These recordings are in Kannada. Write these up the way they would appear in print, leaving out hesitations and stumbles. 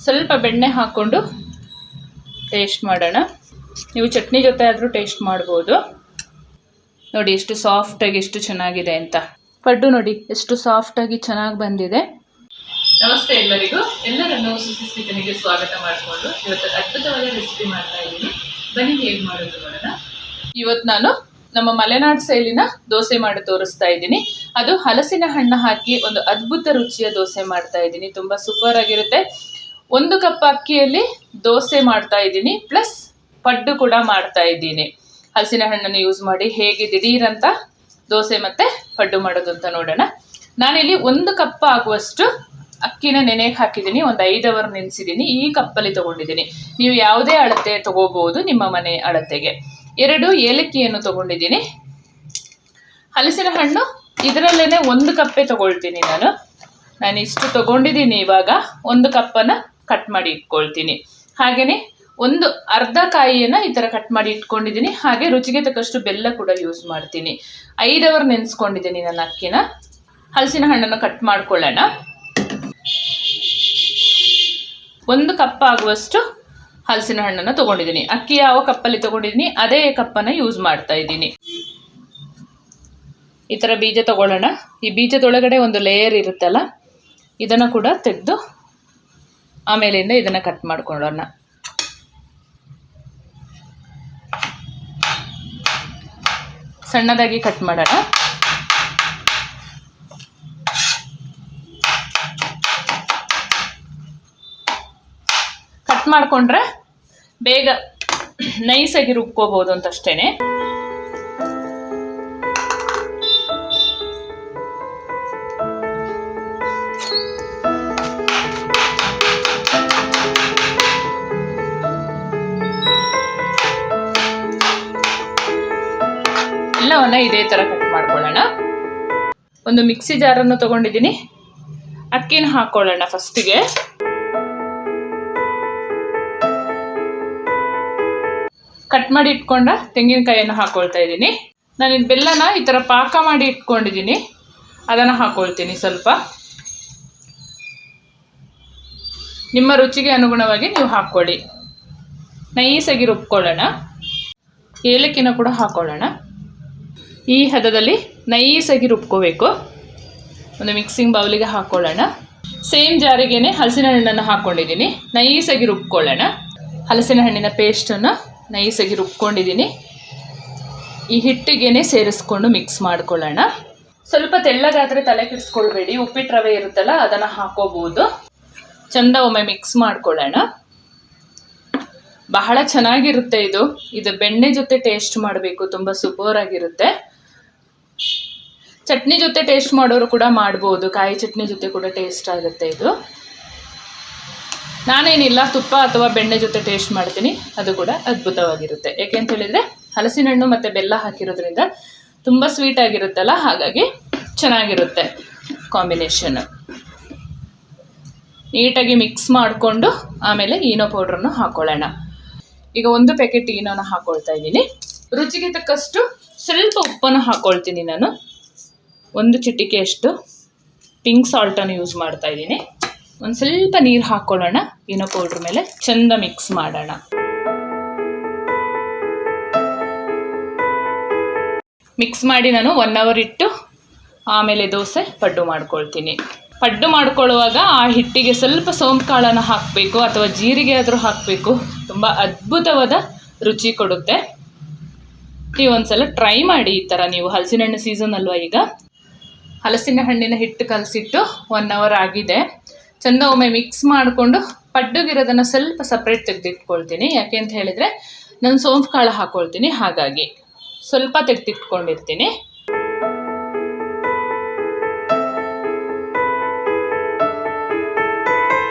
ಸ್ವಲ್ಪ ಬೆಣ್ಣೆ ಹಾಕ್ಕೊಂಡು ಟೇಸ್ಟ್ ಮಾಡೋಣ. ನೀವು ಚಟ್ನಿ ಜೊತೆ ಆದರೂ ಟೇಸ್ಟ್ ಮಾಡ್ಬೋದು. ನೋಡಿ ಎಷ್ಟು ಸಾಫ್ಟಾಗಿ ಎಷ್ಟು ಚೆನ್ನಾಗಿದೆ ಅಂತ. ಪಡ್ಡು ನೋಡಿ ಎಷ್ಟು ಸಾಫ್ಟಾಗಿ ಚೆನ್ನಾಗಿ ಬಂದಿದೆ. ನಮಸ್ತೆ ಎಲ್ಲರಿಗೂ, ಎಲ್ಲರನ್ನು ಸುಶಿಸ್ತಿ ಕಿಚನ್ಗೆ ಸ್ವಾಗತ ಮಾಡಿಕೊಂಡು ಇವತ್ತು ಅದ್ಭುತವಾದ ರೆಸಿಪಿ ಮಾಡ್ತಾ ಇದ್ದೀನಿ. ಬನ್ನಿ ಹೇಗೆ ಮಾಡೋದು ನೋಡೋಣ. ಇವತ್ತು ನಾನು ನಮ್ಮ ಮಲೆನಾಡು ಶೈಲಿನ ದೋಸೆ ಮಾಡಿ ತೋರಿಸ್ತಾ ಇದ್ದೀನಿ. ಅದು ಹಲಸಿನ ಹಣ್ಣು ಹಾಕಿ ಒಂದು ಅದ್ಭುತ ರುಚಿಯ ದೋಸೆ ಮಾಡ್ತಾ ಇದ್ದೀನಿ. ತುಂಬ ಸೂಪರ್ ಆಗಿರುತ್ತೆ. 1 ಕಪ್ ಅಕ್ಕಿಯಲ್ಲಿ ದೋಸೆ ಮಾಡ್ತಾ ಇದ್ದೀನಿ, ಪ್ಲಸ್ ಪಡ್ಡು ಕೂಡ ಮಾಡ್ತಾ ಇದ್ದೀನಿ. ಹಲಸಿನ ಹಣ್ಣನ್ನು ಯೂಸ್ ಮಾಡಿ ಹೇಗೆ ದಿಢೀರಂತ ದೋಸೆ ಮತ್ತು ಪಡ್ಡು ಮಾಡೋದು ಅಂತ ನೋಡೋಣ. ನಾನಿಲ್ಲಿ 1 ಕಪ್ ಆಗುವಷ್ಟು ಅಕ್ಕಿನ ನೆನೆಗೆ ಹಾಕಿದ್ದೀನಿ. ಒಂದು 5 ಅವರ್ ನೆನೆಸಿದ್ದೀನಿ. ಈ ಕಪ್ಪಲ್ಲಿ ತೊಗೊಂಡಿದ್ದೀನಿ. ನೀವು ಯಾವುದೇ ಅಳತೆ ತೊಗೋಬೋದು ನಿಮ್ಮ ಮನೆ ಅಳತೆಗೆ. 2 ಏಲಕ್ಕಿಯನ್ನು ತೊಗೊಂಡಿದ್ದೀನಿ. ಹಲಸಿನ ಹಣ್ಣು ಇದರಲ್ಲೇ 1 ಕಪ್ಪೇ ತೊಗೊಳ್ತೀನಿ ನಾನು ಇಷ್ಟು ತೊಗೊಂಡಿದ್ದೀನಿ. ಇವಾಗ 1 ಕಪ್ಪನ್ನು ಕಟ್ ಮಾಡಿ ಇಟ್ಕೊಳ್ತೀನಿ. ಹಾಗೆಯೇ ಒಂದು ಅರ್ಧ ಕಾಯಿಯನ್ನು ಈ ಥರ ಕಟ್ ಮಾಡಿ ಇಟ್ಕೊಂಡಿದ್ದೀನಿ. ಹಾಗೆ ರುಚಿಗೆ ತಕ್ಕಷ್ಟು ಬೆಲ್ಲ ಕೂಡ ಯೂಸ್ ಮಾಡ್ತೀನಿ. 5 ಅವರ್ ನೆನೆಸ್ಕೊಂಡಿದ್ದೀನಿ ನಾನು ಅಕ್ಕಿನ. ಹಲಸಿನ ಹಣ್ಣನ್ನು ಕಟ್ ಮಾಡ್ಕೊಳ್ಳೋಣ. 1 ಕಪ್ ಆಗುವಷ್ಟು ಹಲಸಿನ ಹಣ್ಣನ್ನು ತೊಗೊಂಡಿದ್ದೀನಿ. ಅಕ್ಕಿ ಯಾವ ಕಪ್ಪಲ್ಲಿ ತೊಗೊಂಡಿದ್ದೀನಿ ಅದೇ ಕಪ್ಪನ್ನು ಯೂಸ್ ಮಾಡ್ತಾ ಇದ್ದೀನಿ. ಈ ಥರ ಬೀಜ ತೊಗೊಳ್ಳೋಣ. ಈ ಬೀಜದೊಳಗಡೆ ಒಂದು ಲೇಯರ್ ಇರುತ್ತಲ್ಲ, ಇದನ್ನು ಕೂಡ ತೆಗೆದು ಆಮೇಲಿಂದ ಇದನ್ನು ಕಟ್ ಮಾಡ್ಕೊಳ್ಳೋಣ. ಸಣ್ಣದಾಗಿ ಕಟ್ ಮಾಡೋಣ. ಕಟ್ ಮಾಡಿಕೊಂಡ್ರೆ ಬೇಗ ನೈಸಾಗಿ ರುಬ್ಕೋಬೋದು ಅಂತಷ್ಟೇನೆ. ಎಲ್ಲವನ್ನ ಇದೇ ಥರ ಕಟ್ ಮಾಡ್ಕೊಳ್ಳೋಣ. ಒಂದು ಮಿಕ್ಸಿ ಜಾರನ್ನು ತೊಗೊಂಡಿದ್ದೀನಿ. ಅಕ್ಕಿನ ಹಾಕ್ಕೊಳ್ಳೋಣ. ಫಸ್ಟಿಗೆ ಕಟ್ ಮಾಡಿ ಇಟ್ಕೊಂಡ ತೆಂಗಿನಕಾಯಿಯನ್ನು ಹಾಕ್ಕೊಳ್ತಾ ಇದ್ದೀನಿ. ನಾನು ಈ ಬೆಲ್ಲನ ಈ ಥರ ಪಾಕ ಮಾಡಿ ಇಟ್ಕೊಂಡಿದ್ದೀನಿ, ಅದನ್ನು ಹಾಕ್ಕೊಳ್ತೀನಿ. ಸ್ವಲ್ಪ ನಿಮ್ಮ ರುಚಿಗೆ ಅನುಗುಣವಾಗಿ ನೀವು ಹಾಕ್ಕೊಳ್ಳಿ. ನೈಸಾಗಿ ರುಬ್ಕೊಳ್ಳೋಣ. ಏಲಕ್ಕಿನ ಕೂಡ ಹಾಕ್ಕೊಳ್ಳೋಣ. ಈ ಹದದಲ್ಲಿ ನೈಸಾಗಿ ರುಬ್ಕೋಬೇಕು. ಒಂದು ಮಿಕ್ಸಿಂಗ್ ಬೌಲಿಗೆ ಹಾಕ್ಕೊಳ್ಳೋಣ. ಸೇಮ್ ಜಾರಿಗೇನೆ ಹಲಸಿನ ಹಣ್ಣನ್ನು ಹಾಕ್ಕೊಂಡಿದ್ದೀನಿ. ನೈಸಾಗಿ ರುಬ್ಕೊಳ್ಳೋಣ. ಹಲಸಿನ ಹಣ್ಣಿನ ಪೇಸ್ಟನ್ನು ನೈಸಾಗಿ ರುಬ್ಕೊಂಡಿದ್ದೀನಿ. ಈ ಹಿಟ್ಟಿಗೆ ಸೇರಿಸ್ಕೊಂಡು ಮಿಕ್ಸ್ ಮಾಡ್ಕೊಳ್ಳೋಣ. ಸ್ವಲ್ಪ ತೆಳ್ಳಗಾದರೆ ತಲೆ ಕೆಡಿಸ್ಕೊಳ್ಬೇಡಿ. ಉಪ್ಪಿಟ್ಟು ರವೆ ಇರುತ್ತಲ್ಲ, ಅದನ್ನು ಹಾಕೋಬಹುದು. ಚಂದ ಒಮ್ಮೆ ಮಿಕ್ಸ್ ಮಾಡ್ಕೊಳ್ಳೋಣ. ಬಹಳ ಚೆನ್ನಾಗಿರುತ್ತೆ ಇದು ಬೆಣ್ಣೆ ಜೊತೆ ಟೇಸ್ಟ್ ಮಾಡಬೇಕು. ತುಂಬ ಸೂಪರ್ ಆಗಿರುತ್ತೆ. ಚಟ್ನಿ ಜೊತೆ ಟೇಸ್ಟ್ ಮಾಡೋರು ಕೂಡ ಮಾಡ್ಬೋದು. ಕಾಯಿ ಚಟ್ನಿ ಜೊತೆ ಕೂಡ ಟೇಸ್ಟ್ ಆಗುತ್ತೆ ಇದು. ನಾನೇನಿಲ್ಲ, ತುಪ್ಪ ಅಥವಾ ಬೆಣ್ಣೆ ಜೊತೆ ಟೇಸ್ಟ್ ಮಾಡ್ತೀನಿ. ಅದು ಕೂಡ ಅದ್ಭುತವಾಗಿರುತ್ತೆ. ಏಕೆಂತ ಹೇಳಿದರೆ ಹಲಸಿನ ಹಣ್ಣು ಮತ್ತು ಬೆಲ್ಲ ಹಾಕಿರೋದ್ರಿಂದ ತುಂಬ ಸ್ವೀಟ್ ಆಗಿರುತ್ತಲ್ಲ, ಹಾಗಾಗಿ ಚೆನ್ನಾಗಿರುತ್ತೆ ಕಾಂಬಿನೇಷನ್. ನೀಟಾಗಿ ಮಿಕ್ಸ್ ಮಾಡಿಕೊಂಡು ಆಮೇಲೆ ಈನೋ ಪೌಡ್ರನ್ನು ಹಾಕ್ಕೊಳ್ಳೋಣ. ಈಗ 1 ಪ್ಯಾಕೆಟ್ ಈನೋನ ಹಾಕ್ಕೊಳ್ತಾ ಇದ್ದೀನಿ. ರುಚಿಗೆ ತಕ್ಕಷ್ಟು ಸ್ವಲ್ಪ ಉಪ್ಪನ್ನು ಹಾಕ್ಕೊಳ್ತೀನಿ ನಾನು. 1 ಚಿಟಿಕೆಯಷ್ಟು ಪಿಂಕ್ ಸಾಲ್ಟನ್ನು ಯೂಸ್ ಮಾಡ್ತಾ ಇದ್ದೀನಿ. ಒಂದು ಸ್ವಲ್ಪ ನೀರು ಹಾಕ್ಕೊಳ್ಳೋಣ. ಈನೋ ಪೌಡ್ರ್ ಮೇಲೆ ಚೆಂದ ಮಿಕ್ಸ್ ಮಾಡೋಣ. ಮಿಕ್ಸ್ ಮಾಡಿ ನಾನು 1 ಅವರ್ ಇಟ್ಟು ಆಮೇಲೆ ದೋಸೆ ಪಡ್ಡು ಮಾಡ್ಕೊಳ್ತೀನಿ. ಪಡ್ಡು ಮಾಡ್ಕೊಳ್ಳುವಾಗ ಆ ಹಿಟ್ಟಿಗೆ ಸ್ವಲ್ಪ ಸೋಂಪು ಕಾಳನ್ನು ಹಾಕಬೇಕು ಅಥವಾ ಜೀರಿಗೆ ಆದರೂ ಹಾಕಬೇಕು. ತುಂಬ ಅದ್ಭುತವಾದ ರುಚಿ ಕೊಡುತ್ತೆ. ನೀವು ಒಂದ್ಸಲ ಟ್ರೈ ಮಾಡಿ ಈ ಥರ. ನೀವು ಹಲಸಿನ ಹಣ್ಣು ಸೀಸನ್ ಅಲ್ವಾ ಈಗ. ಹಲಸಿನ ಹಣ್ಣಿನ ಹಿಟ್ಟು ಕಲಸಿಟ್ಟು 1 ಅವರ್ ಆಗಿದೆ. ಚೆಂದ ಒಮ್ಮೆ ಮಿಕ್ಸ್ ಮಾಡಿಕೊಂಡು ಪಡ್ಡುಗಿರೋದನ್ನು ಸ್ವಲ್ಪ ಸಪ್ರೇಟ್ ತೆಗೆದಿಟ್ಕೊಳ್ತೀನಿ. ಯಾಕೆ ಅಂತ ಹೇಳಿದರೆ ನಾನು ಸೋಂಪು ಕಾಳು ಹಾಕ್ಕೊಳ್ತೀನಿ, ಹಾಗಾಗಿ ಸ್ವಲ್ಪ ತೆಗೆದಿಟ್ಕೊಂಡಿರ್ತೀನಿ.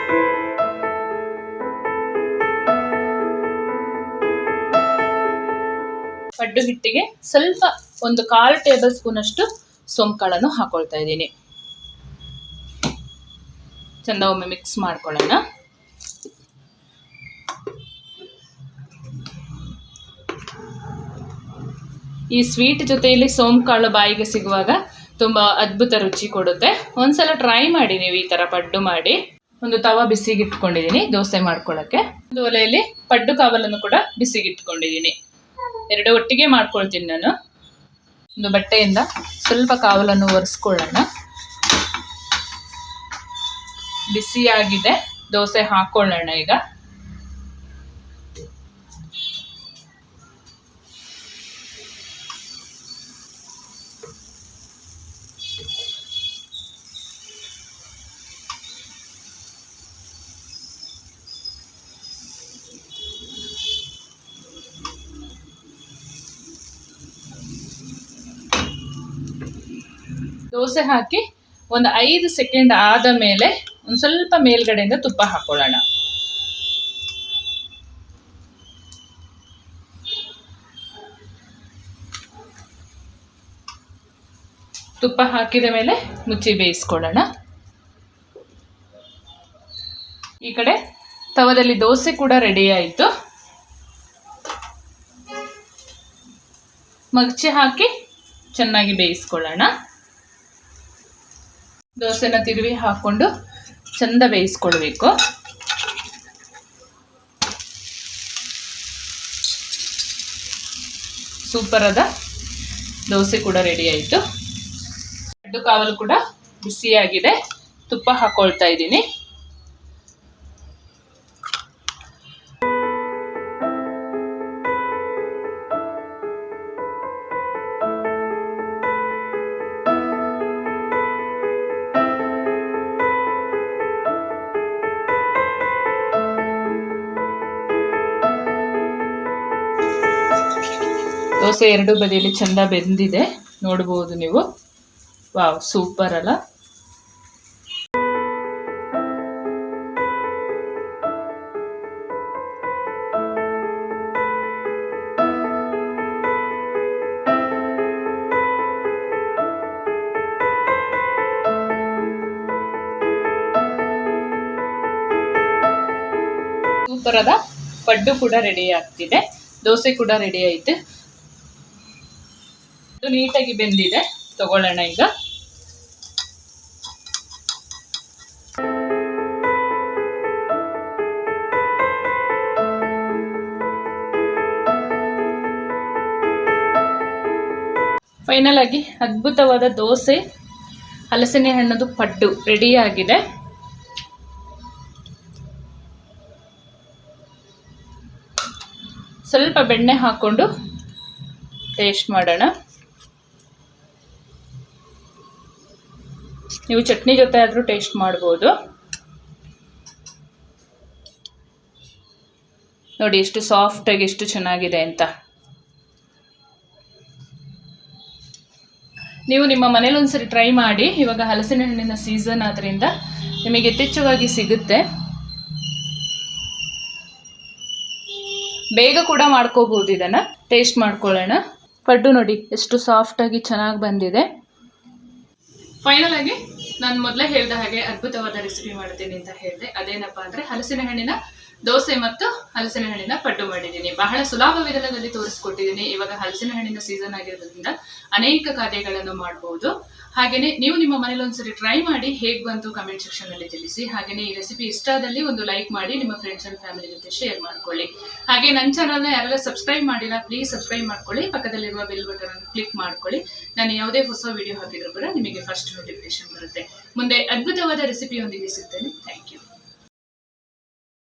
ಪಡ್ಡು ಹಿಟ್ಟಿಗೆ ಸ್ವಲ್ಪ ಒಂದು 1/4 ಟೇಬಲ್ ಸ್ಪೂನ್ ಅಷ್ಟು ಸೋಂಪು ಕಾಳನ್ನು ಹಾಕ್ಕೊಳ್ತಾ ಇದ್ದೀನಿ. ಚೆಂದ ಒಮ್ಮೆ ಮಿಕ್ಸ್ ಮಾಡ್ಕೊಳ್ಳೋಣ. ಈ ಸ್ವೀಟ್ ಜೊತೆಯಲ್ಲಿ ಸೋಂಪು ಕಾಳು ಬಾಯಿಗೆ ಸಿಗುವಾಗ ತುಂಬ ಅದ್ಭುತ ರುಚಿ ಕೊಡುತ್ತೆ. ಒಂದ್ಸಲ ಟ್ರೈ ಮಾಡಿ ನೀವು ಈ ಥರ ಪಡ್ಡು ಮಾಡಿ. ಒಂದು ತವ ಬಿಸಿಗೆ ಇಟ್ಕೊಂಡಿದ್ದೀನಿ ದೋಸೆ ಮಾಡ್ಕೊಳ್ಳೋಕ್ಕೆ. ಒಂದು ಒಲೆಯಲ್ಲಿ ಪಡ್ಡು ಕಾವಲನ್ನು ಕೂಡ ಬಿಸಿಗೆ ಇಟ್ಕೊಂಡಿದ್ದೀನಿ. ಎರಡು ಒಟ್ಟಿಗೆ ಮಾಡ್ಕೊಳ್ತೀನಿ ನಾನು. ಒಂದು ಬಟ್ಟೆಯಿಂದ ಸ್ವಲ್ಪ ಕಾವಲನ್ನು ಒರೆಸ್ಕೊಳ್ಳೋಣ. ಬಿಸಿಯಾಗಿದೆ, ದೋಸೆ ಹಾಕೊಳ್ಳೋಣ ಈಗ. ದೋಸೆ ಹಾಕಿ ಒಂದು 5 ಸೆಕೆಂಡ್ ಆದ ಮೇಲೆ ಒಂದು ಸ್ವಲ್ಪ ಮೇಲ್ಗಡೆಯಿಂದ ತುಪ್ಪ ಹಾಕೊಳ್ಳೋಣ. ತುಪ್ಪ ಹಾಕಿದ ಮೇಲೆ ಮುಚ್ಚಿ ಬೇಯಿಸ್ಕೊಳ್ಳೋಣ. ಈ ಕಡೆ ತವದಲ್ಲಿ ದೋಸೆ ಕೂಡ ರೆಡಿ ಆಯಿತು. ಮಗ್ಚಿ ಹಾಕಿ ಚೆನ್ನಾಗಿ ಬೇಯಿಸ್ಕೊಳ್ಳೋಣ. ದೋಸೆನ ತಿರುವಿ ಹಾಕ್ಕೊಂಡು ಚಂದ ಬೇಯಿಸ್ಕೊಳ್ಬೇಕು. ಸೂಪರ್ ಆದ ದೋಸೆ ಕೂಡ ರೆಡಿ ಆಯಿತು. ಪಡ್ಡು ಕಾವಲು ಕೂಡ ಬಿಸಿಯಾಗಿದೆ. ತುಪ್ಪ ಹಾಕೊಳ್ತಾ ಇದ್ದೀನಿ. ದೋಸೆ ಎರಡು ಬದಿಯಲ್ಲಿ ಚಂದ ಬೆಂದಿದೆ, ನೋಡ್ಬೋದು ನೀವು. ವಾವ್, ಸೂಪರ್ ಅಲ್ಲ? ಸೂಪರ್ ಆದ ಪಡ್ಡು ಕೂಡ ರೆಡಿ ಆಗ್ತಿದೆ. ದೋಸೆ ಕೂಡ ರೆಡಿ ಆಯ್ತು. ಇದು ನೀಟಾಗಿ ಬೆಂದಿದೆ, ತಗೊಳ್ಳೋಣ ಈಗ. ಫೈನಲ್ ಆಗಿ ಅದ್ಭುತವಾದ ದೋಸೆ ಹಲಸಿನ ಹಣ್ಣದು ಪಡ್ಡು ರೆಡಿ ಆಗಿದೆ. ಸ್ವಲ್ಪ ಬೆಣ್ಣೆ ಹಾಕ್ಕೊಂಡು ಟೇಸ್ಟ್ ಮಾಡೋಣ. ನೀವು ಚಟ್ನಿ ಜೊತೆ ಆದರೂ ಟೇಸ್ಟ್ ಮಾಡ್ಬೋದು. ನೋಡಿ ಎಷ್ಟು ಸಾಫ್ಟಾಗಿ ಎಷ್ಟು ಚೆನ್ನಾಗಿದೆ ಅಂತ. ನೀವು ನಿಮ್ಮ ಮನೇಲಿ ಒಂದ್ಸರಿ ಟ್ರೈ ಮಾಡಿ. ಇವಾಗ ಹಲಸಿನ ಹಣ್ಣಿನ ಸೀಸನ್ ಆದ್ದರಿಂದ ನಿಮಗೆ ಯಥೇಚ್ಛವಾಗಿ ಸಿಗುತ್ತೆ. ಬೇಗ ಕೂಡ ಮಾಡ್ಕೋಬಹುದು. ಇದನ್ನು ಟೇಸ್ಟ್ ಮಾಡ್ಕೊಳ್ಳೋಣ. ಪಡ್ಡು ನೋಡಿ ಎಷ್ಟು ಸಾಫ್ಟಾಗಿ ಚೆನ್ನಾಗಿ ಬಂದಿದೆ. ಫೈನಲ್ ಆಗಿ ನಾನು ಮೊದಲೇ ಹೇಳಿದ ಹಾಗೆ ಅದ್ಭುತವಾದ ರೆಸಿಪಿ ಮಾಡ್ತೀನಿ ಅಂತ ಹೇಳಿದೆ. ಅದೇನಪ್ಪ ಅಂದರೆ ಹಲಸಿನ ಹಣ್ಣಿನ ದೋಸೆ ಮತ್ತು ಹಲಸಿನ ಹಣ್ಣಿನ ಪಡ್ಡು ಮಾಡಿದ್ದೀನಿ. ಬಹಳ ಸುಲಭ ವಿಧಾನದಲ್ಲಿ ತೋರಿಸ್ಕೊಟ್ಟಿದ್ದೀನಿ. ಇವಾಗ ಹಲಸಿನ ಹಣ್ಣಿನ ಸೀಸನ್ ಆಗಿರೋದ್ರಿಂದ ಅನೇಕ ಖಾದ್ಯಗಳನ್ನು ಮಾಡಬಹುದು. ಹಾಗೆಯೇ ನೀವು ನಿಮ್ಮ ಮನೇಲಿ ಒಂದ್ಸರಿ ಟ್ರೈ ಮಾಡಿ ಹೇಗೆ ಬಂತು ಕಮೆಂಟ್ ಸೆಕ್ಷನಲ್ಲಿ ತಿಳಿಸಿ. ಹಾಗೆಯೇ ಈ ರೆಸಿಪಿ ಇಷ್ಟ ಆದಲ್ಲಿ ಒಂದು ಲೈಕ್ ಮಾಡಿ ನಿಮ್ಮ ಫ್ರೆಂಡ್ಸ್ ಅಂಡ್ ಫ್ಯಾಮಿಲಿ ಜೊತೆ ಶೇರ್ ಮಾಡ್ಕೊಳ್ಳಿ. ಹಾಗೆ ನನ್ನ ಚಾನಲ್ನ ಯಾರೆಲ್ಲ ಸಬ್ಸ್ಕ್ರೈಬ್ ಮಾಡಿಲ್ಲ ಪ್ಲೀಸ್ ಸಬ್ಸ್ಕ್ರೈಬ್ ಮಾಡ್ಕೊಳ್ಳಿ. ಪಕ್ಕದಲ್ಲಿರುವ ಬೆಲ್ ಬಟನ್ ಅನ್ನು ಕ್ಲಿಕ್ ಮಾಡ್ಕೊಳ್ಳಿ. ನಾನು ಯಾವುದೇ ಹೊಸ ವಿಡಿಯೋ ಹಾಕಿದ್ರು ಕೂಡ ನಿಮಗೆ ಫಸ್ಟ್ ನೋಟಿಫಿಕೇಶನ್ ಬರುತ್ತೆ. ಮುಂದೆ ಅದ್ಭುತವಾದ ರೆಸಿಪಿಯೊಂದಿಗೆ ಸಿಗ್ತೇನೆ. Thank you.